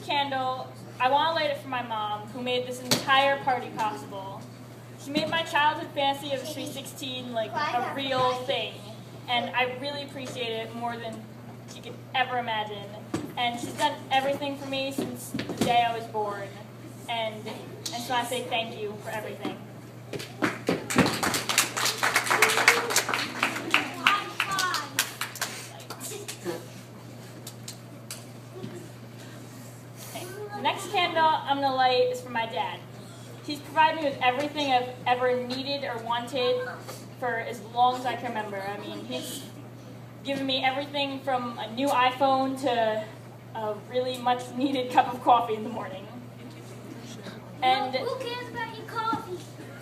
next candle, I want to light it for my mom, who made this entire party possible. She made my childhood fantasy of Sweet 16 like a real thing, and I really appreciate it more than she could ever imagine. And she's done everything for me since the day I was born, and so I say thank you for everything. The next candle I'm going to light is for my dad. He's provided me with everything I've ever needed or wanted for as long as I can remember. I mean, he's given me everything from a new iPhone to a really much needed cup of coffee in the morning. And who cares about your coffee?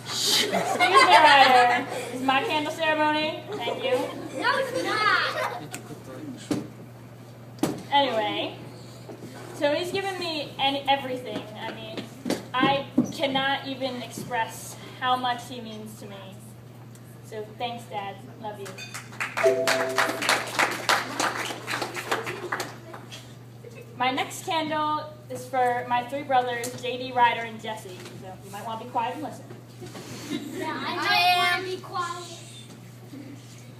Excuse me, Ryder. This is my candle ceremony. Thank you. No, it's not. Anyway, so he's given me everything. I mean, I cannot even express how much he means to me. So thanks, Dad. Love you. My next candle is for my three brothers, JD, Ryder, and Jesse. So you might want to be quiet and listen. Yeah, I want to be quiet.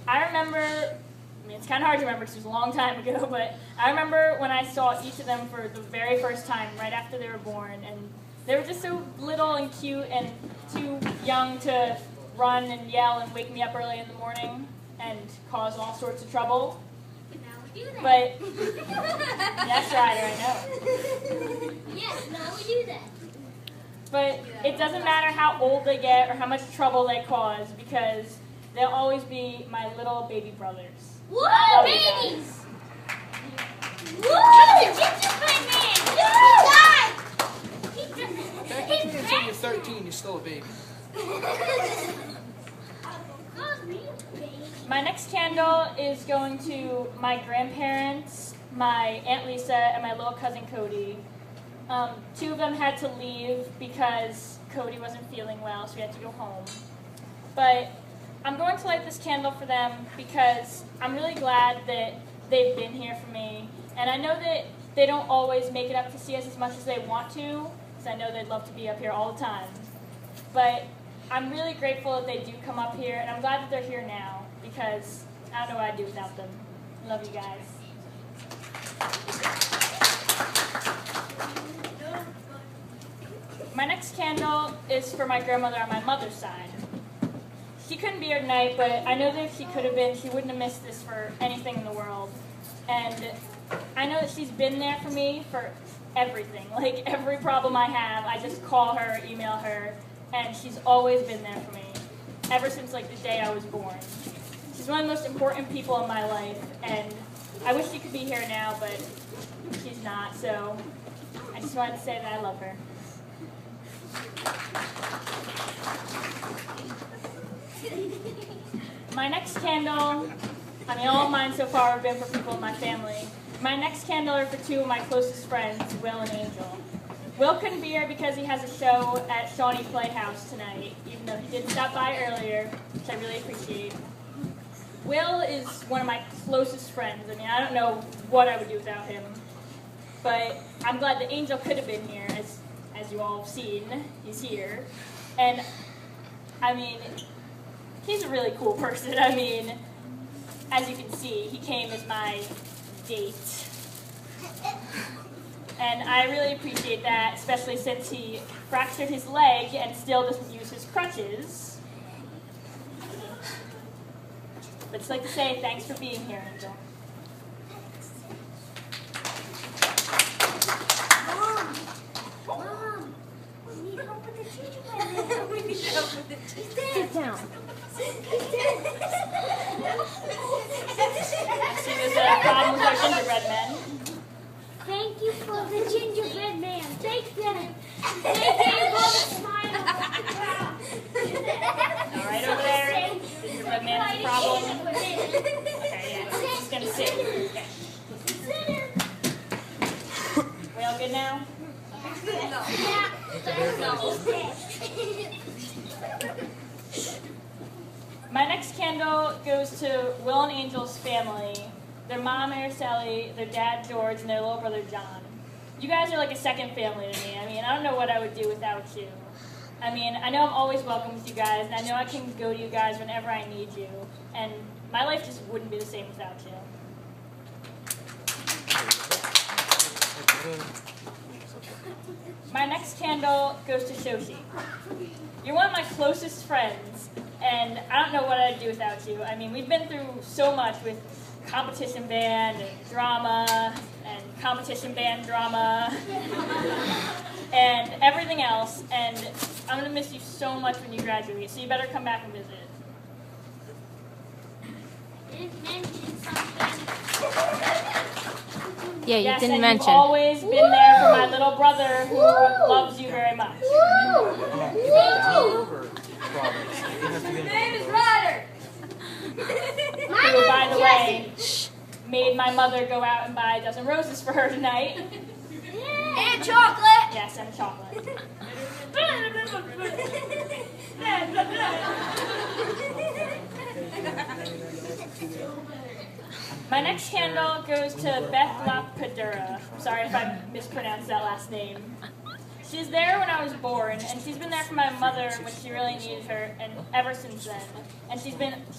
I remember, I mean, it's kind of hard to remember because it was a long time ago, but I remember when I saw each of them for the very first time right after they were born, and they were just so little and cute and too young to run and yell and wake me up early in the morning and cause all sorts of trouble. But, yes, Ryder, I know. Yes, now we do that. But it doesn't matter how old they get or how much trouble they cause because they'll always be my little baby brothers. Whoa, babies! Whoa, gingerbread man! Technically, until you're 13, you're still a baby. My next candle is going to my grandparents, my Aunt Lisa, and my little cousin Cody. Two of them had to leave because Cody wasn't feeling well, so we had to go home. But I'm going to light this candle for them because I'm really glad that they've been here for me. And I know that they don't always make it up to see us as much as they want to, because I know they'd love to be up here all the time. But I'm really grateful that they do come up here, and I'm glad that they're here now, because I don't know what I'd do without them. Love you guys. My next candle is for my grandmother on my mother's side. She couldn't be here tonight, but I know that if she could have been, she wouldn't have missed this for anything in the world. And I know that she's been there for me for everything. Like every problem I have, I just call her, email her, and she's always been there for me, ever since like the day I was born. She's one of the most important people in my life, and I wish she could be here now, but she's not, so I just wanted to say that I love her. My next candle, I mean all of mine so far have been for people in my family. My next candle are for two of my closest friends, Will and Angel. Will couldn't be here because he has a show at Shawnee Playhouse tonight, even though he did stop by earlier, which I really appreciate. Will is one of my closest friends. I mean, I don't know what I would do without him, but I'm glad that Angel could have been here, as you all have seen. He's here, and I mean, he's a really cool person. I mean, as you can see, he came as my date. And I really appreciate that, especially since he fractured his leg and still doesn't use his crutches. But just like to say, thanks for being here, Angel. Mom, we need help with the gingerbread man. We need help with the gingerbread. Sit down. See, there's a problem with our gingerbread men. Thank you for the gingerbread man. Thank them. Thank you for the smile. All right, over there. Gingerbread man is a problem. Okay, yeah, he's just gonna sit. Okay. We all good now? My next candle goes to Will and Angel's family. Their mom, Araceli, their dad, George, and their little brother, John. You guys are like a second family to me. I mean, I don't know what I would do without you. I mean, I know I'm always welcome with you guys, and I know I can go to you guys whenever I need you. And my life just wouldn't be the same without you. My next candle goes to Shoshi. You're one of my closest friends, and I don't know what I'd do without you. I mean, we've been through so much with competition band and drama, and competition band drama, and everything else, and I'm going to miss you so much when you graduate, so you better come back and visit. Didn't mention something. Yeah, you Yes, didn't and mention. you've always been there for my little brother who loves you very much. Who, by the way, made my mother go out and buy a dozen roses for her tonight. And chocolate. Yes, and chocolate. My next candle goes to Beth Lapadura. Sorry if I mispronounced that last name. She's there when I was born, and she's been there for my mother when she really needed her, and ever since then. And she's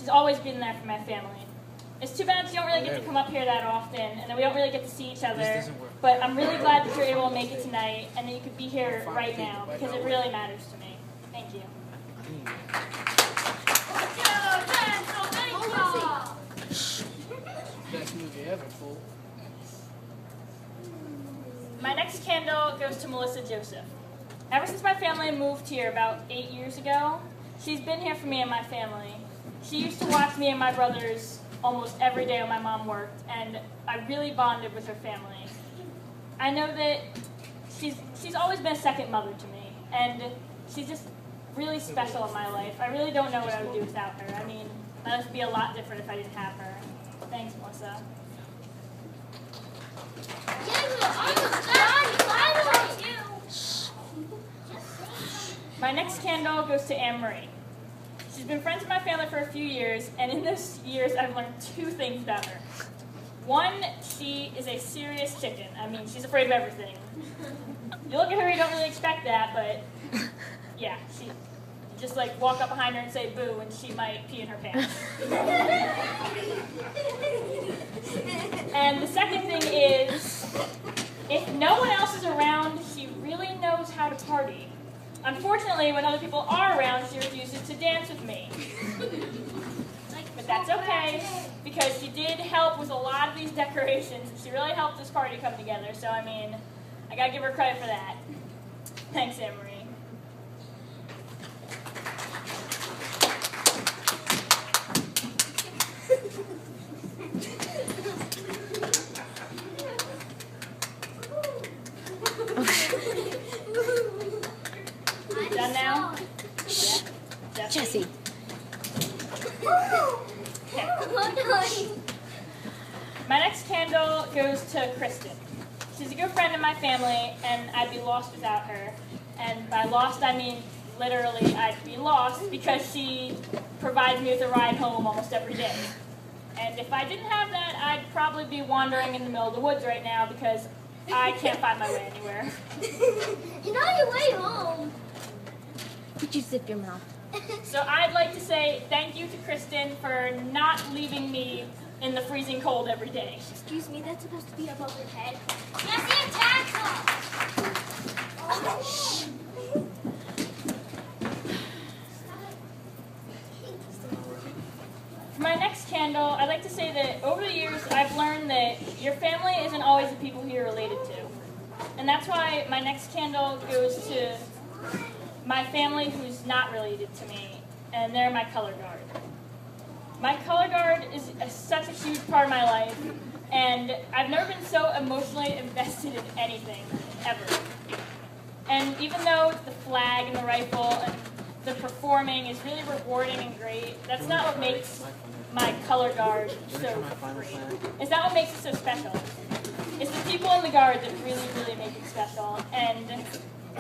always been there for my family. It's too bad she don't really get to come up here that often, and that we don't really get to see each other. But I'm really glad that you're able to make it tonight, and that you could be here right now, because it really matters to me. Thank you. Best movie ever, fool. My next candle goes to Melissa Joseph. Ever since my family moved here about 8 years ago, she's been here for me and my family. She used to watch me and my brothers almost every day when my mom worked, and I really bonded with her family. I know that she's always been a second mother to me, and she's just really special in my life. I really don't know what I would do without her. I mean, my life would be a lot different if I didn't have her. Thanks, Melissa. My next candle goes to Anne-Marie. She's been friends with my family for a few years, and in those years I've learned two things about her. One, she is a serious chicken. I mean, she's afraid of everything. You look at her, you don't really expect that, but yeah, she just like walk up behind her and say boo, and she might pee in her pants. And the second thing is, if no one else is around, she really knows how to party. Unfortunately, when other people are around, she refuses to dance with me. But that's okay, because she did help with a lot of these decorations, and she really helped this party come together. So, I mean, I gotta give her credit for that. Thanks, Anne-Marie. Done now? Yeah. Jesse. Okay. My next candle goes to Kristen. She's a good friend of my family, and I'd be lost without her. And by lost, I mean literally I'd be lost, because she provides me with a ride home almost every day. And if I didn't have that, I'd probably be wandering in the middle of the woods right now, because I can't find my way anywhere. You're on your way home. Could you zip your mouth? So I'd like to say thank you to Kristen for not leaving me in the freezing cold every day. Excuse me, that's supposed to be above your head. Jesse, attack her! For my next candle, I'd like to say that over the years, I've learned that your family isn't always the people who you're related to. And that's why my next candle goes to my family who's not related to me, and they're my color guard. My color guard is such a huge part of my life, and I've never been so emotionally invested in anything, ever. And even though the flag and the rifle and the performing is really rewarding and great, that's not what makes my color guard so great. It's not what makes it so special. It's the people in the guard that really, really make it special. And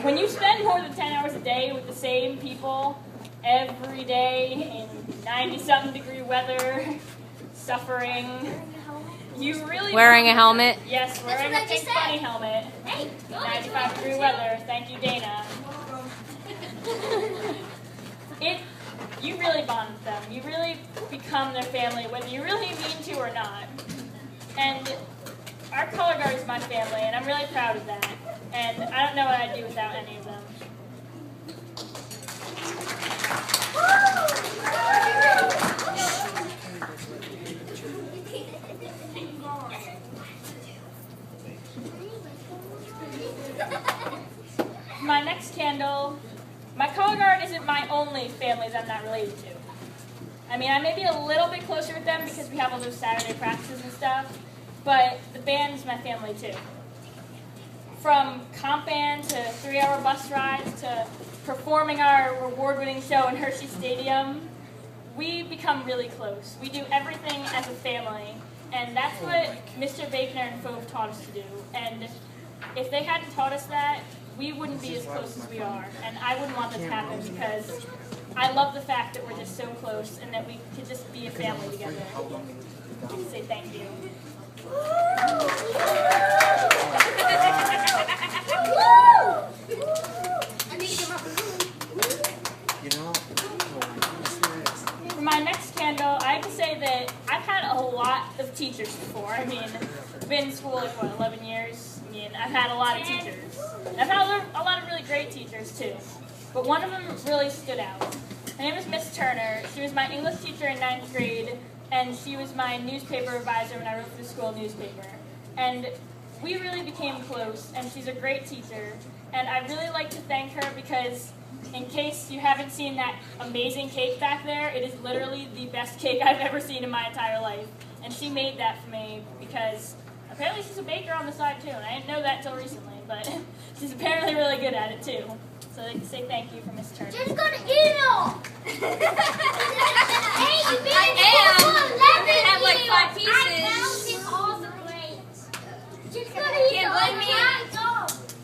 when you spend more than 10 hours a day with the same people every day in 90-something degree weather, suffering, You really Wearing a helmet. Yes, wearing a pink bunny helmet. Hey, 95-degree weather. Thank you, Dana. You really bond with them. You really become their family, whether you really mean to or not. And our color guard is my family, and I'm really proud of that. And I don't know what I'd do without any of them. My next candle, my color guard isn't my only family that I'm not related to. I mean, I may be a little bit closer with them because we have all those Saturday practices and stuff, but the band's my family too. From comp band to 3-hour bus rides to performing our award-winning show in Hershey Stadium, we become really close. We do everything as a family, and that's what Mr. Baker and Fove taught us to do. And if they hadn't taught us that, we wouldn't be as close as we are. And I wouldn't want that to happen because I love the fact that we're just so close and that we could just be a family together. Just say thank you. For my next candle, I have to say that I've had a lot of teachers before. I mean, I've been in school like, 11 years? I mean, I've had a lot of teachers. I've had a lot of really great teachers, too. But one of them really stood out. Her name is Miss Turner. She was my English teacher in 9th grade, and she was my newspaper advisor when I wrote for the school newspaper. And we really became close, and she's a great teacher. And I'd really like to thank her because, in case you haven't seen that amazing cake back there, it is literally the best cake I've ever seen in my entire life. And she made that for me because apparently she's a baker on the side too, and I didn't know that until recently, but she's apparently really good at it too. So I'd like to say thank you for Miss Turner. Just gonna eat it all! Hey, you beat it I have like 5 I pieces. counted all the plates. Just gonna eat Can't it all. blame me.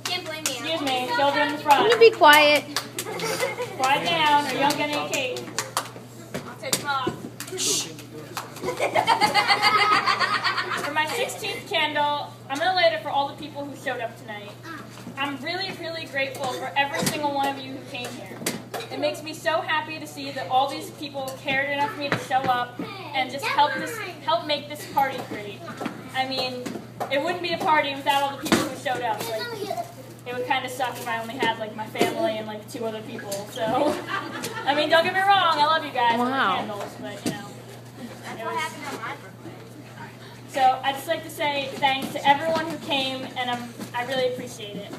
Can't blame me. Excuse me, children in the front. Can you be quiet? Quiet down or you don't get any cake. I'll take them off. For my 16th candle, I'm going to light it for all the people who showed up tonight. I'm really, really grateful for every single one of you who came here. It makes me so happy to see that all these people cared enough for me to show up and just help make this party great. I mean, it wouldn't be a party without all the people who showed up. Like, it would kind of suck if I only had like my family and like 2 other people. So, I mean, don't get me wrong, I love you guys and the candles, but you know. So I'd just like to say thanks to everyone who came, and I really appreciate it.